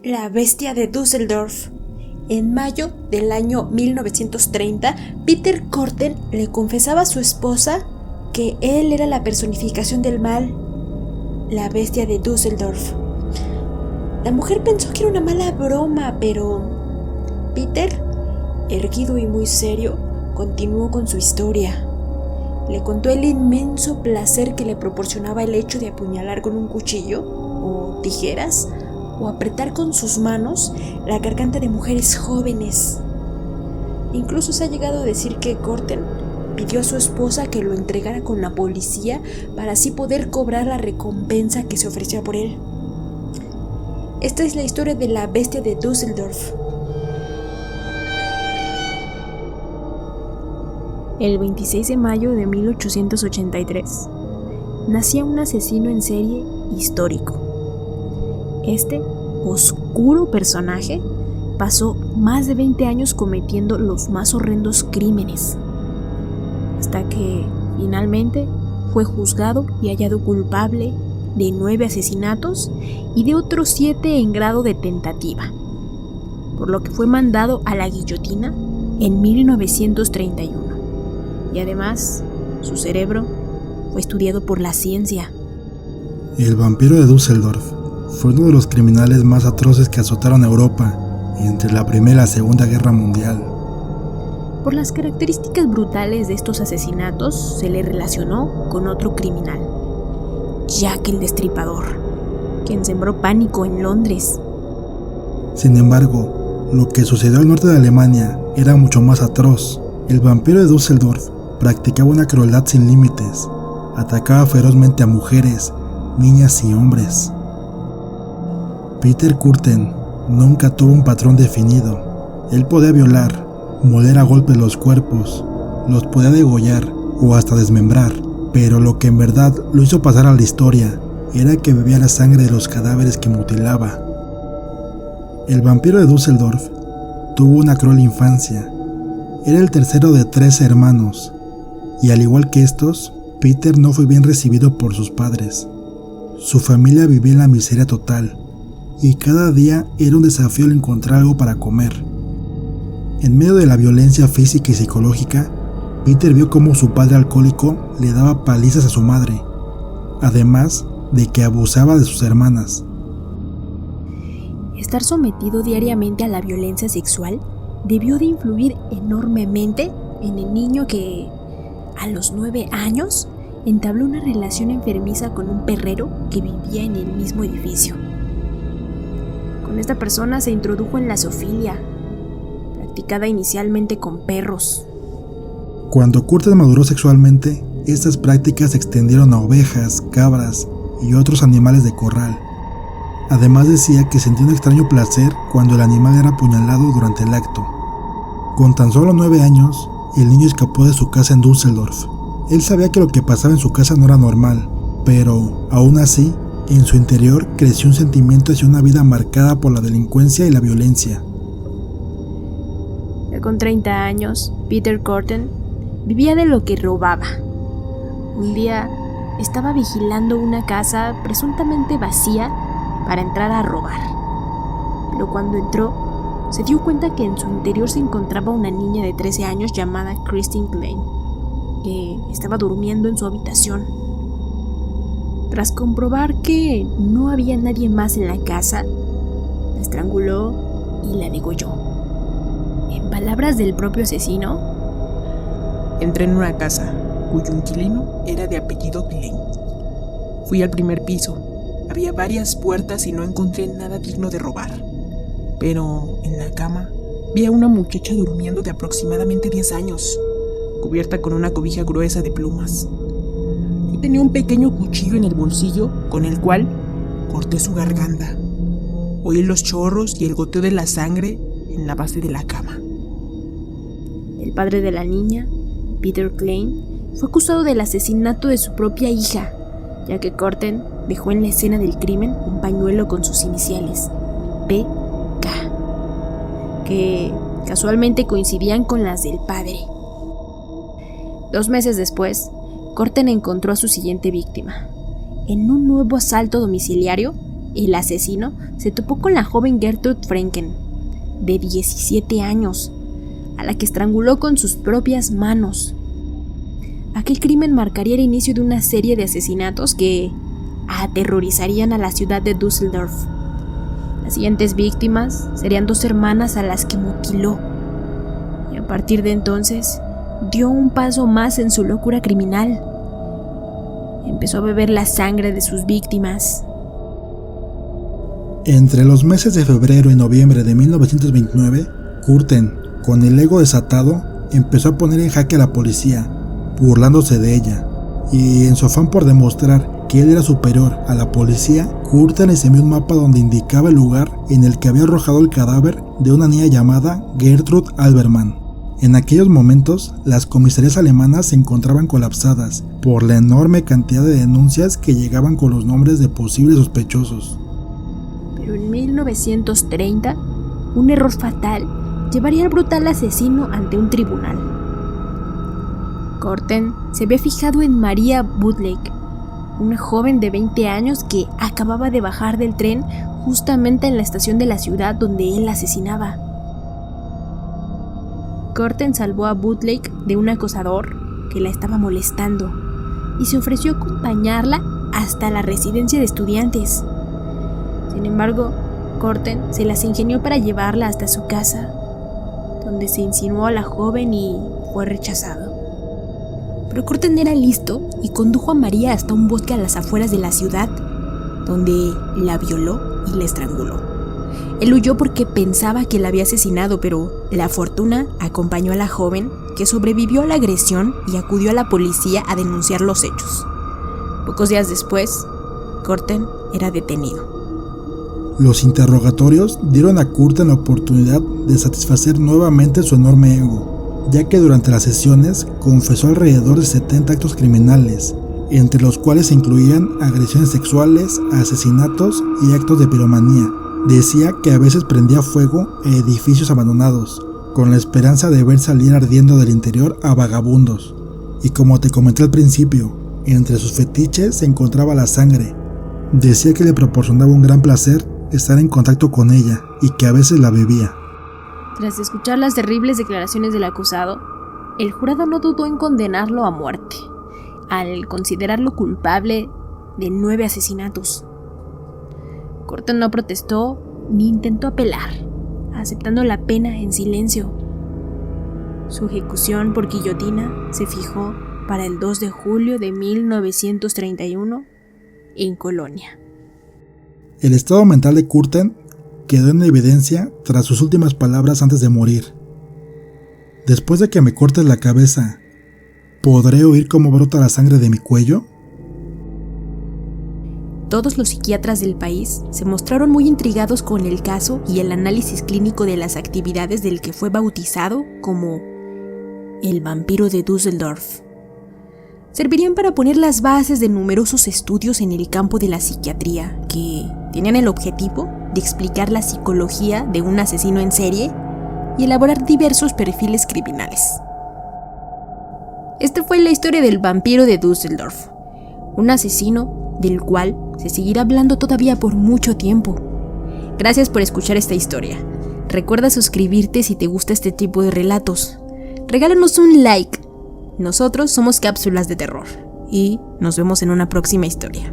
La bestia de Düsseldorf. En mayo del año 1930, Peter Korten le confesaba a su esposa que él era la personificación del mal, la bestia de Düsseldorf. La mujer pensó que era una mala broma, pero Peter, erguido y muy serio, continuó con su historia. Le contó el inmenso placer que le proporcionaba el hecho de apuñalar con un cuchillo o tijeras o apretar con sus manos la garganta de mujeres jóvenes. Incluso se ha llegado a decir que Korten pidió a su esposa que lo entregara con la policía para así poder cobrar la recompensa que se ofrecía por él. Esta es la historia de la bestia de Düsseldorf. El 26 de mayo de 1883 nacía un asesino en serie histórico. Este oscuro personaje pasó más de 20 años cometiendo los más horrendos crímenes, hasta que finalmente fue juzgado y hallado culpable de 9 asesinatos y de otros 7 en grado de tentativa, por lo que fue mandado a la guillotina en 1931. Y además, su cerebro fue estudiado por la ciencia. El vampiro de Düsseldorf fue uno de los criminales más atroces que azotaron a Europa entre la Primera y la Segunda Guerra Mundial. Por las características brutales de estos asesinatos, se le relacionó con otro criminal, Jack el Destripador, quien sembró pánico en Londres. Sin embargo, lo que sucedió al norte de Alemania era mucho más atroz. El vampiro de Düsseldorf practicaba una crueldad sin límites. Atacaba ferozmente a mujeres, niñas y hombres. Peter Korten nunca tuvo un patrón definido. Él podía violar, moler a golpes los cuerpos, los podía degollar o hasta desmembrar, pero lo que en verdad lo hizo pasar a la historia era que bebía la sangre de los cadáveres que mutilaba. El vampiro de Düsseldorf tuvo una cruel infancia. Era el tercero de 13 hermanos, y al igual que estos, Peter no fue bien recibido por sus padres. Su familia vivía en la miseria total, y cada día era un desafío el encontrar algo para comer. En medio de la violencia física y psicológica, Peter vio cómo su padre alcohólico le daba palizas a su madre, además de que abusaba de sus hermanas. Estar sometido diariamente a la violencia sexual debió de influir enormemente en el niño que, a los 9 años, entabló una relación enfermiza con un perrero que vivía en el mismo edificio. Con esta persona se introdujo en la zoofilia, practicada inicialmente con perros. Cuando Korten maduró sexualmente, estas prácticas se extendieron a ovejas, cabras y otros animales de corral. Además decía que sentía un extraño placer cuando el animal era apuñalado durante el acto. Con tan solo 9 años, el niño escapó de su casa en Düsseldorf. Él sabía que lo que pasaba en su casa no era normal, pero, aún así, en su interior creció un sentimiento hacia una vida marcada por la delincuencia y la violencia. Ya con 30 años, Peter Korten vivía de lo que robaba. Un día estaba vigilando una casa presuntamente vacía para entrar a robar, pero cuando entró, se dio cuenta que en su interior se encontraba una niña de 13 años llamada Christine Klein, que estaba durmiendo en su habitación. Tras comprobar que no había nadie más en la casa, la estranguló y la degolló. En palabras del propio asesino, entré en una casa cuyo inquilino era de apellido Klein. Fui al primer piso. Había varias puertas y no encontré nada digno de robar. Pero en la cama vi a una muchacha durmiendo de aproximadamente 10 años, cubierta con una cobija gruesa de plumas. Yo tenía un pequeño cuchillo en el bolsillo con el cual corté su garganta. Oí los chorros y el goteo de la sangre en la base de la cama. El padre de la niña, Peter Klein, fue acusado del asesinato de su propia hija, ya que Korten dejó en la escena del crimen un pañuelo con sus iniciales, PK, que casualmente coincidían con las del padre. 2 meses después, Korten encontró a su siguiente víctima, en un nuevo asalto domiciliario el asesino se topó con la joven Gertrude Franken, de 17 años, a la que estranguló con sus propias manos. Aquel crimen marcaría el inicio de una serie de asesinatos que aterrorizarían a la ciudad de Düsseldorf. Las siguientes víctimas serían 2 hermanas a las que mutiló, y a partir de entonces dio un paso más en su locura criminal. Empezó a beber la sangre de sus víctimas. Entre los meses de febrero y noviembre de 1929, Curten, con el ego desatado, empezó a poner en jaque a la policía, burlándose de ella, y en su afán por demostrar que él era superior a la policía, Curten les envió un mapa donde indicaba el lugar en el que había arrojado el cadáver de una niña llamada Gertrude Albermann. En aquellos momentos, las comisarías alemanas se encontraban colapsadas por la enorme cantidad de denuncias que llegaban con los nombres de posibles sospechosos. Pero en 1930, un error fatal llevaría al brutal asesino ante un tribunal. Curten se había fijado en Maria Budleck, una joven de 20 años que acababa de bajar del tren justamente en la estación de la ciudad donde él asesinaba. Curten salvó a Budleck de un acosador que la estaba molestando y se ofreció a acompañarla hasta la residencia de estudiantes. Sin embargo, Curten se las ingenió para llevarla hasta su casa, donde se insinuó a la joven y fue rechazado. Pero Curten era listo y condujo a María hasta un bosque a las afueras de la ciudad, donde la violó y la estranguló. Él huyó porque pensaba que la había asesinado, pero la fortuna acompañó a la joven, que sobrevivió a la agresión y acudió a la policía a denunciar los hechos. Pocos días después, Curten era detenido. Los interrogatorios dieron a Curten la oportunidad de satisfacer nuevamente su enorme ego, ya que durante las sesiones confesó alrededor de 70 actos criminales, entre los cuales se incluían agresiones sexuales, asesinatos y actos de piromanía. Decía que a veces prendía fuego a edificios abandonados, con la esperanza de ver salir ardiendo del interior a vagabundos. Y como te comenté al principio, entre sus fetiches se encontraba la sangre. Decía que le proporcionaba un gran placer estar en contacto con ella y que a veces la bebía. Tras escuchar las terribles declaraciones del acusado, el jurado no dudó en condenarlo a muerte, al considerarlo culpable de 9 asesinatos. Curten no protestó ni intentó apelar, aceptando la pena en silencio. Su ejecución por guillotina se fijó para el 2 de julio de 1931 en Colonia. El estado mental de Curten quedó en evidencia tras sus últimas palabras antes de morir. Después de que me cortes la cabeza, ¿podré oír cómo brota la sangre de mi cuello? Todos los psiquiatras del país se mostraron muy intrigados con el caso y el análisis clínico de las actividades del que fue bautizado como el vampiro de Düsseldorf. Servirían para poner las bases de numerosos estudios en el campo de la psiquiatría que tenían el objetivo de explicar la psicología de un asesino en serie y elaborar diversos perfiles criminales. Esta fue la historia del vampiro de Düsseldorf, un asesino del cual se seguirá hablando todavía por mucho tiempo. Gracias por escuchar esta historia. Recuerda suscribirte si te gusta este tipo de relatos. Regálanos un like. Nosotros somos Cápsulas de Terror y nos vemos en una próxima historia.